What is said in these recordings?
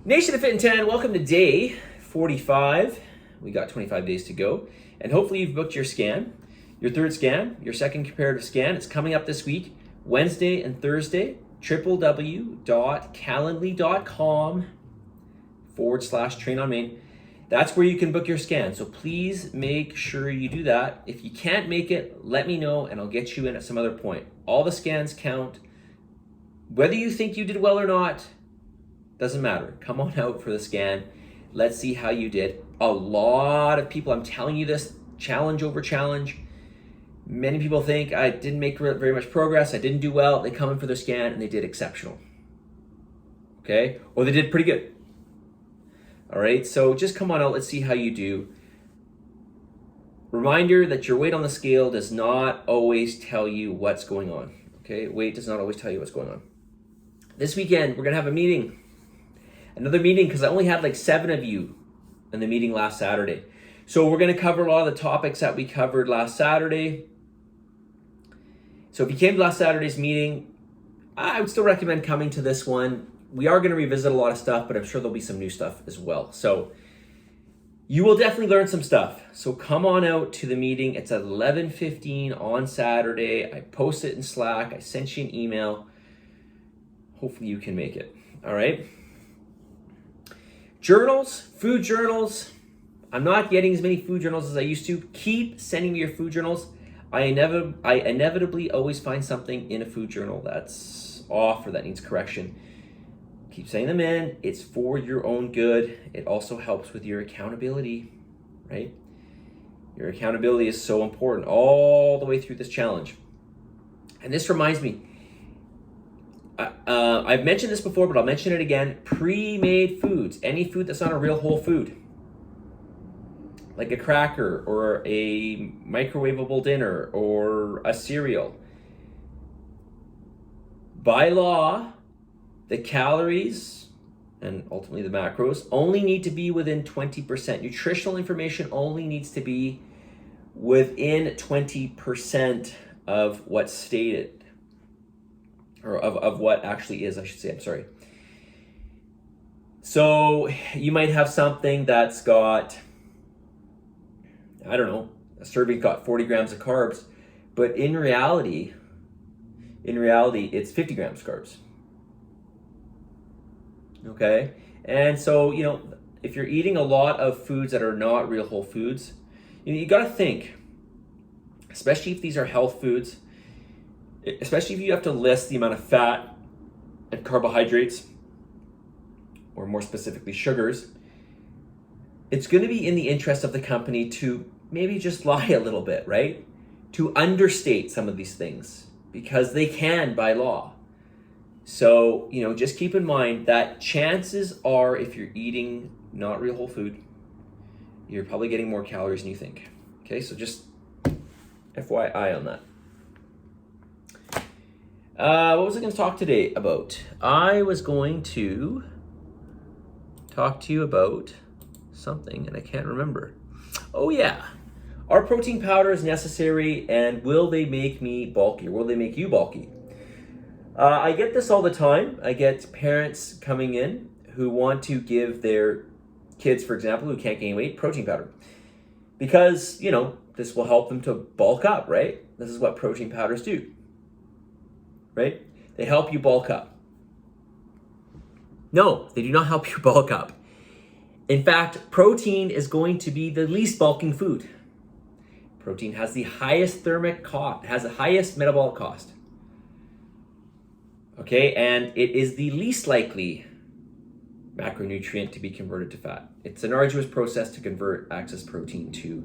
Nation of Fitin10, welcome to day 45. We got 25 days to go. And hopefully you've booked your scan, your third scan, your second comparative scan. It's coming up this week, Wednesday and Thursday, www.calendly.com/train-on-main. That's where you can book your scan. So please make sure you do that. If you can't make it, let me know and I'll get you in at some other point. All the scans count. Whether you think you did well or not, doesn't matter. Come on out for the scan. Let's see how you did. A lot of people, I'm telling you this, challenge over challenge. Many people think I didn't make very much progress. I didn't do well. They come in for their scan and they did exceptional. Okay? Or they did pretty good. All right? So just come on out. Let's see how you do. Reminder that your weight on the scale does not always tell you what's going on. Okay? Weight does not always tell you what's going on. This weekend, we're going to have a meeting. Another meeting, because I only had like 7 of you in the meeting last Saturday. So we're going to cover a lot of the topics that we covered last Saturday. So if you came to last Saturday's meeting, I would still recommend coming to this one. We are going to revisit a lot of stuff, but I'm sure there'll be some new stuff as well. So you will definitely learn some stuff. So come on out to the meeting. It's at 11:15 on Saturday. I post it in Slack. I sent you an email. Hopefully you can make it. All right. Journals, food journals. I'm not getting as many food journals as I used to. Keep sending me your food journals. I inevitably always find something in a food journal that's off or that needs correction. Keep sending them in. It's for your own good. It also helps with your accountability, right? Your accountability is so important all the way through this challenge. And this reminds me, I've mentioned this before, but I'll mention it again. Pre-made foods, any food that's not a real whole food, like a cracker or a microwavable dinner or a cereal. By law, the calories and ultimately the macros only need to be within 20%. Nutritional information only needs to be within 20% of what's stated. Or of what actually is, I should say, I'm sorry. So you might have something that's got, I don't know, a serving got 40 grams of carbs, but in reality, it's 50 grams of carbs. Okay? And so, if you're eating a lot of foods that are not real whole foods, you got to think, especially if these are health foods, especially if you have to list the amount of fat and carbohydrates, or more specifically sugars, it's going to be in the interest of the company to maybe just lie a little bit, right? To understate some of these things because they can by law. So, just keep in mind that chances are if you're eating not real whole food, you're probably getting more calories than you think. Okay, so just FYI on that. What was I going to talk today about? I was going to talk to you about something, and I can't remember. Oh, yeah. Are protein powders necessary, and will they make me bulky, or will they make you bulky? I get this all the time. I get parents coming in who want to give their kids, for example, who can't gain weight, protein powder. Because, this will help them to bulk up, right? This is what protein powders do. Right? They help you bulk up. No, they do not help you bulk up. In fact, protein is going to be the least bulking food. Protein has the highest thermic cost, has the highest metabolic cost. Okay, and it is the least likely macronutrient to be converted to fat. It's an arduous process to convert excess protein to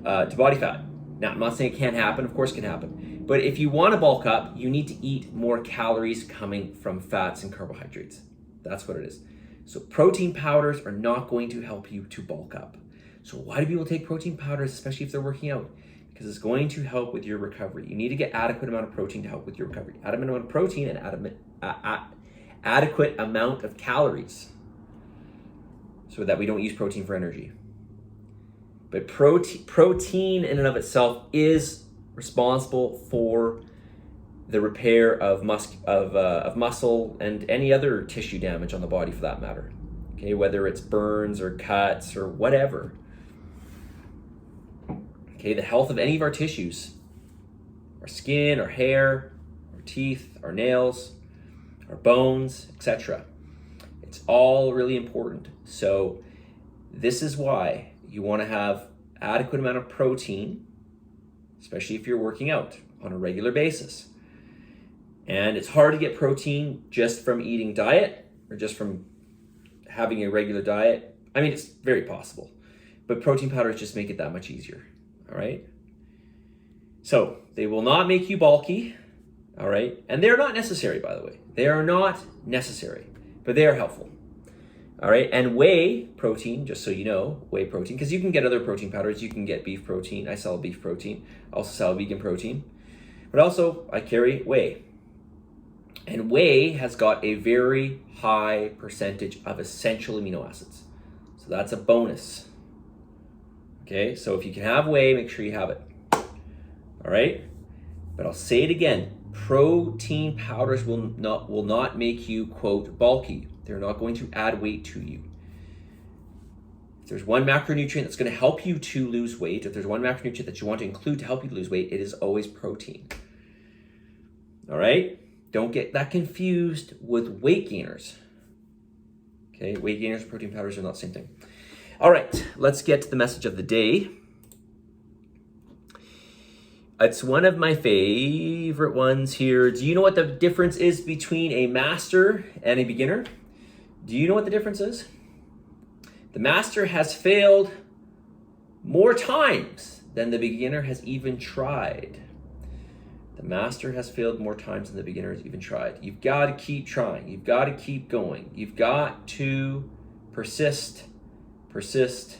body fat. Now, I'm not saying it can't happen. Of course it can happen. But if you want to bulk up, you need to eat more calories coming from fats and carbohydrates. That's what it is. So protein powders are not going to help you to bulk up. So why do people take protein powders, especially if they're working out? Because it's going to help with your recovery. You need to get adequate amount of protein to help with your recovery. Adequate amount of protein and adequate amount of calories so that we don't use protein for energy. But protein in and of itself is responsible for the repair of muscle and any other tissue damage on the body for that matter. Okay, whether it's burns or cuts or whatever. Okay, the health of any of our tissues, our skin, our hair, our teeth, our nails, our bones, etc. It's all really important. So this is why you want to have adequate amount of protein, especially if you're working out on a regular basis. And it's hard to get protein just from eating diet or just from having a regular diet. I mean, it's very possible, but protein powders just make it that much easier. All right. So they will not make you bulky. All right. And they're not necessary, by the way. They are not necessary, but they are helpful. All right. And whey protein, just so you know, whey protein, because you can get other protein powders. You can get beef protein. I sell beef protein. I also sell vegan protein. But also I carry whey. And whey has got a very high percentage of essential amino acids. So that's a bonus. Okay, so if you can have whey, make sure you have it. All right, but I'll say it again. Protein powders will not make you, quote, bulky. They're not going to add weight to you. If there's one macronutrient that's going to help you to lose weight, if there's one macronutrient that you want to include to help you lose weight, it is always protein. All right? Don't get that confused with weight gainers. Okay, weight gainers and protein powders are not the same thing. All right, let's get to the message of the day. It's one of my favorite ones here. Do you know what the difference is between a master and a beginner? Do you know what the difference is? The master has failed more times than the beginner has even tried. The master has failed more times than the beginner has even tried. You've got to keep trying. You've got to keep going. You've got to persist, persist,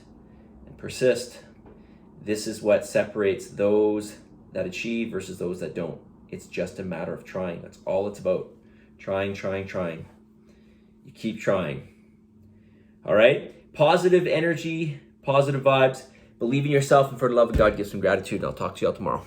and persist. This is what separates those that achieve versus those that don't. It's just a matter of trying. That's all it's about. Trying, trying, trying. You keep trying. All right? Positive energy, positive vibes. Believe in yourself, and for the love of God, give some gratitude. And I'll talk to you all tomorrow.